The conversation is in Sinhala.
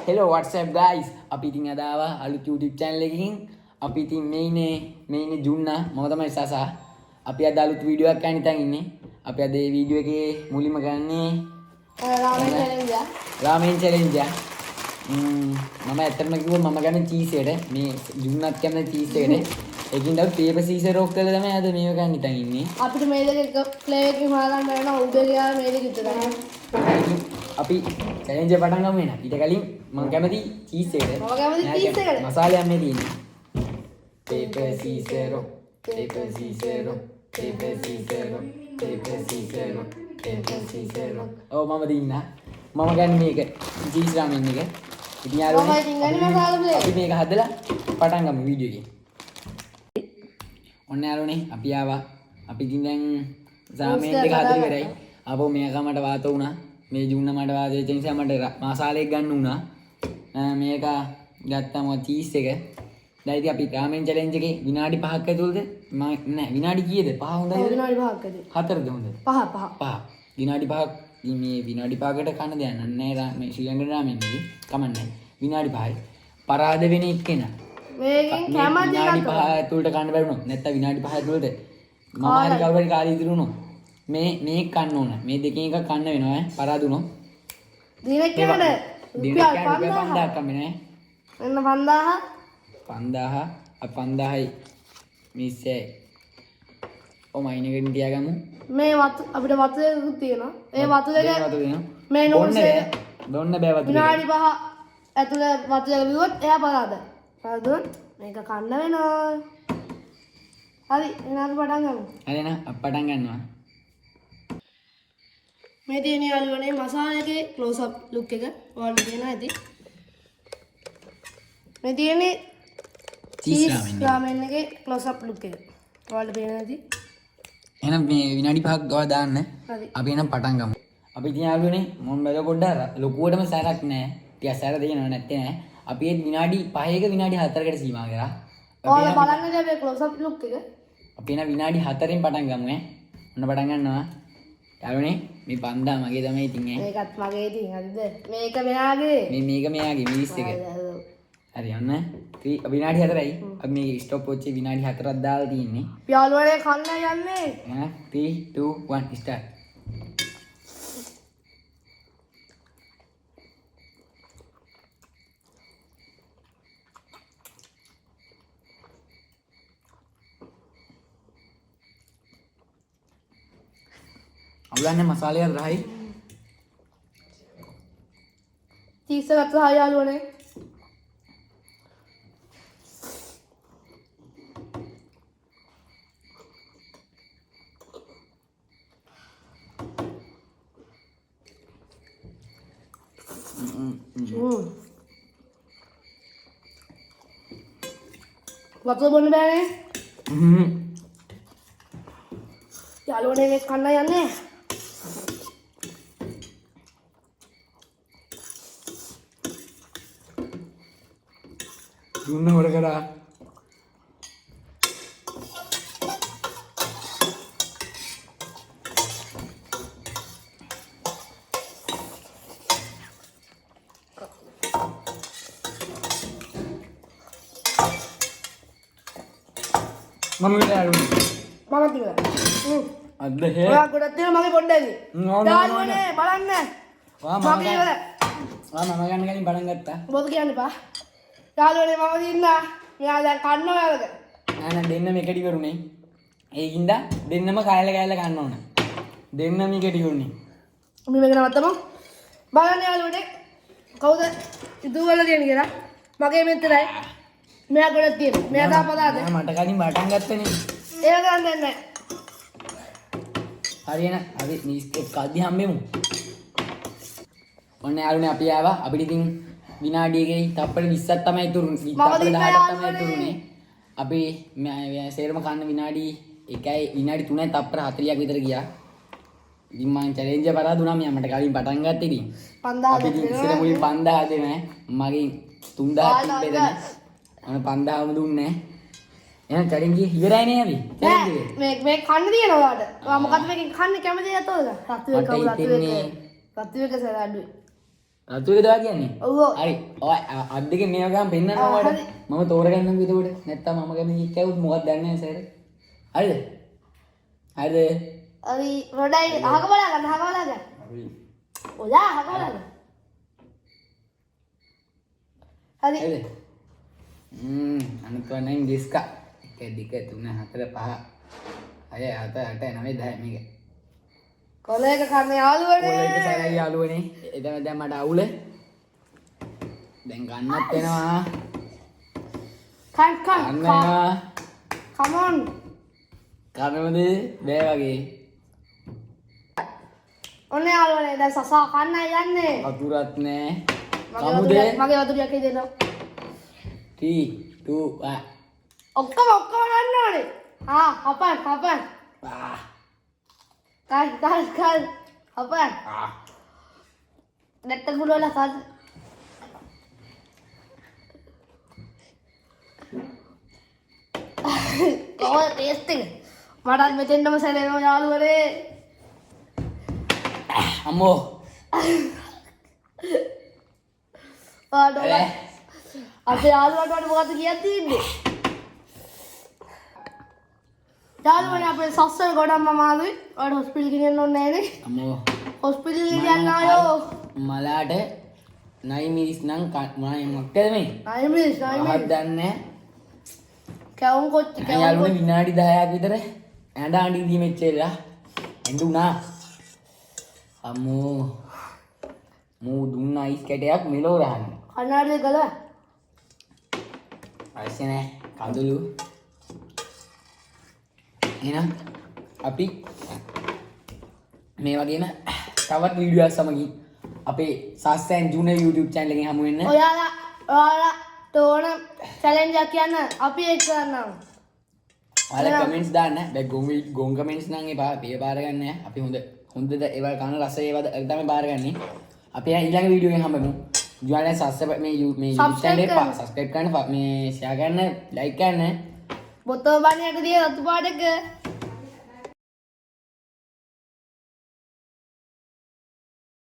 hello what's up guys අපි ඉතින් අද ආවා අලුත් YouTube channel එකකින් අපි ඉතින් මේ ඉන්නේ ජුන්නා මම තමයි සසා අපි අද අලුත් වීඩියෝ එකක් ගන්න ඉතින් ඉන්නේ අපි අද මේ වීඩියෝ එකේ මුලින්ම ගන්නේ රාමෙන් challenge මම ඇත්තටම කිව්වොත් මම ගන්න චීස් එකට මේ ජුන්නාත් කැමති චීස් එකට ඒකින් දවස් පේපර් සීසර් රොක් කරලා තමයි අද මේව ගන්න ඉතින් ඉන්නේ අපිට මේ දෙක එක ප්ලේ එකකින් හොයාගන්න වෙනවා උදේ ගියා මේ දෙක විතරයි අපි challenge එක පටන් ගමු එන ඊට කලින් මම කැමති චීස් එකට මම කැමති චීස් එකට මසාලයක් මේ තියෙන්නේ paper scissors rock paper scissors rock paper scissors rock paper scissors rock paper scissors rock ඔව් මම දින්නා මම ගන්න මේක චීස් රාමෙන් එක ඉතින් යාළුවනේ මම ඉතින් ගන්නේ මසාලා ප්ලේ අපි මේක හදලා පටන් ගමු වීඩියෝ එකේ ඔන්න යාළුවනේ අපි ආවා අපි ඉතින් දැන් රාමෙන් එක හදලා ඉවරයි අපෝ මේක මට වාත වුණා මේ ජුන්න මට වාත වෙච්ච නිසා මට මසාලයක් ගන්න වුණා මේක ගත්තම චීස් එක දැන් ඉතින් අපි රාමෙන් challenge එකේ විනාඩි 5ක් ඇතුළත නෑ විනාඩි කීයද 5 හොඳයි විනාඩි 5ක් ඇති 4ද හොඳ 5 විනාඩි 5ක් මේ විනාඩි 5කට කන්න දෙයක් නෑ මේ ශ්‍රී ලංකන් රාමෙන් එකේ කමන්නේ විනාඩි 5යි පරාද වෙන එක්කෙනා මේකෙන් කැමති විනාඩි 5 ඇතුළත කන්න බැරුණොත් නැත්නම් විනාඩි 5 ඇතුළත මම හරි කවුරු හරි කාලේ ඉදිරියුණොත් මේ කන්න ඕන මේ දෙකෙන් එකක් කන්න වෙනවා ඈ පරාදුනොත් දිනෙක කනද රුපියල් 5000ක් කන්නේ එන්න 5000 5000යි මිස්සේ ඔ මයින් එකෙන් තියාගමු මේ වතු අපිට වතු දෙකක් තියෙනවා ඒ වතු දෙක මේ බොන්න නෝසේ බෑ වතු විනාඩි 5 ඇතුළේ වතු දෙක බිව්වොත් එයා පරාද පරාදුනොත් මේක කන්න වෙනවා හරි එහෙනම් අපි පටන් ගමු හරි එහෙනම් අපි පටන් ගන්නවා මේ තියෙන යාළුවනේ මසාලයේ ක්ලෝස් අප් ලුක් එක ඔයාලට තියෙනවා ඇති මේ තියෙන්නේ චීස් රාමෙන් එකේ ක්ලෝස් අප් ලුක් එක ඔයාලට පේනවා ඇති එහෙනම් මේ විනාඩි 5ක් ගාව දාන්න හරි අපි එහෙනම් පටන් ගමු අපි ඉතින් යාළුවනේ මොන් බැල පොඩ්ඩක් ලොකුවටම සැරක් නෑ ටිකක් සැර දෙනවා නැත්තේ නෑ අපි ඒ විනාඩි 5ක විනාඩි 4කට සීමා කරා ඔයාලා බලන්න දැන් මේ ක්ලෝස් අප් ලුක් එක අපි එහෙනම් විනාඩි 4න් පටන් ගමු ඈ ඔන්න පටන් ගන්නවා යාළුවනේ මේ පන්දා මගේ තමයි ඉතින් ඈ මේකත් මගේ ඉතින් හරිද මේක මෙයාගේ මේක මෙයාගේ මිස් එක හරි ඔන්න විනාඩි 4යි අපි මේ ස්ටොප් වොච් එක විනාඩි 4ක් දාලා තියෙන්නේ යාළුවනේ කන්න යන්නේ 3 2 1 start අවුලන්නේ මසාලයක් රහයි චීස් එකත් සහ යාළුවනේ වතුර බොන්න බෑනේ යාළුවනේ මේ කන්න යන්නේ දුන්න හොර කරා මම කිව්වා අද හේ ඔයා ගොඩක් තියෙනවා මගේ පොඩ්ඩයි යාළුවනේ බලන්න මගේ ඉවර මම ගන්න කලින් පටන් ගත්තා බොද කියන්න එපා යාළුවනේ මම දින්නා මෙයා දැන් කන්න ඔයාලද නෑ දෙන්නම එකට ඉවරුනේ ඒකින්ද දෙන්නම කයල ගන්න ඕන දෙන්නම එකට ඉවරුනේ අපි මේක නවත්තමු බලන්න යාළුවනේ කවුද ඉදුවල තියෙන කියලා මගේ මෙතනයි මෙයා ගොඩක් තියෙනවා මෙයා තාපදාද මට කලින් පටන් ගත්තනේ ඒක ගන්න දෙන්නේ හරියන අපි මිස් එක කද්දි හම්බෙමු ඔන්න යාළුවනේ අපි ආවා අපිට ඉතින් විනාඩි එකේ තප්පර 20ක් තමයි ඉතුරුනේ තප්පර 18ක් තමයි ඉතුරුනේ අපි සේරම කන්න විනාඩි 1යි විනාඩි 3යි තප්පර 40ක් විතර ගියා ඉතින් මම challenge එක පරා දුන්නා මට කලින් පටන් ගත්තා ඉතින් 5000 අපි ඉතින් ඉස්සර මුලින් 5000 දෙන්නේ මගෙන් 3000ක් තිබ්බේද අනේ 5000ම දුන්නේ එහෙනම් challenge එක ඉවරයි නේ අපි challenge එක මේ කන්න තියෙනවා ඔයාලට ඔයා මොකද්ද මේකෙන් කන්නේ කැමති යතෝද රතු එක කවුරු රතු එක සර අඩුයි රතු එක දවා කියන්නේ. ඔව්. හරි. ඔය අත් දෙකේ මේව ගාම පෙන්නනවා මට. මම තෝරගන්නම් විදිහට. නැත්තම් මම කැමති කැවුත් මොකක්ද දන්නේ නැහැ සර්. හරිද? හරිද? හරි රොඩයි අහක බලා ගන්න අහක බලා ගන්න. හරි. ඔයා අහක බලා ගන්න. හරි. හරිද? අනිත් වන්නයින් ඩිස්කා. 1 2 3 4 5 6 7 8 9 10 මේක. කොලේක කන්න යාළුවනේ. කොලේක සරයි යාළුවනේ. එතන දැන් මට අවුල. දැන් ගන්නත් වෙනවා. කන් ගන්නවා. come on. කනමද බෑ වගේ. ඔන්න යාළුවනේ දැන් සසා කන්නයි යන්නේ. වතුරත් නෑ. මගේ වතුරක් දෙනවා. 3 2 1 ඔක්කොම ගන්න ඕනේ. හපන්. ආ කල් හපන්. ආ නැට්ට ගුලවල කල්. කොහොමද ටේස්ට් එක? මටත් මෙතෙන්ටම සැලෙනවා යාළුවනේ. අම්මෝ අපේ යාළුවාට මොකද්ද කියන්න තියෙන්නේ? යාළුවනේ අපේ සස්සර ගොඩක්ම අමාරුයි. ඔයාලට හොස්පිටල් ගෙනියන්න ඕනේ නෑනේ. අම්මෝ හොස්පිටල් ගෙනියන්න ආයෝ. මලාට නයි මිරිස් නම් මොකක්ද මේ? නයි මිස්. ආවත් දන්නේ කැවුම් කොච්චි නැහැ. යාළුවනේ විනාඩි 10ක් විතර ඇඬ අඬි දී මෙච්චරලා ඇඬුණා. අම්මෝ මූ දුන්න අයිස් කැටයක් මෙලෝ රහන්න. කන්නාඩිය ගලව. අවශ්‍ය නැහැ. කඳුළු. එහෙනම් අපි මේ වගේම තවත් වීඩියෝස් සමගින් අපේ සස්තැන් ජුනියර් YouTube channel එකෙන් හමු වෙන්න. ඔයාලා තෝරන චැලෙන්ජ් එකක් කියන්න අපි ඒක කරනවා. ඔයාලා කමෙන්ට්ස් දාන්න. දැන් ගොන් කමෙන්ට්ස් නම් එපා. අපි බාර ගන්න නැහැ. අපි හොඳද ඒවල් කන රස ඒවද තමයි බාරගන්නේ. අපි ඊළඟ වීඩියෝ එකෙන් හම්බෙමු. ඔයාලා සබ්ස්ක්‍රයිබ් මේ YouTube channel එක සබ්ස්ක්‍රයිබ් කරන්න මේ ෂෙයා කරන්න ලයික් කරන්න. බොතෝ බණියට දිය රතු පාටක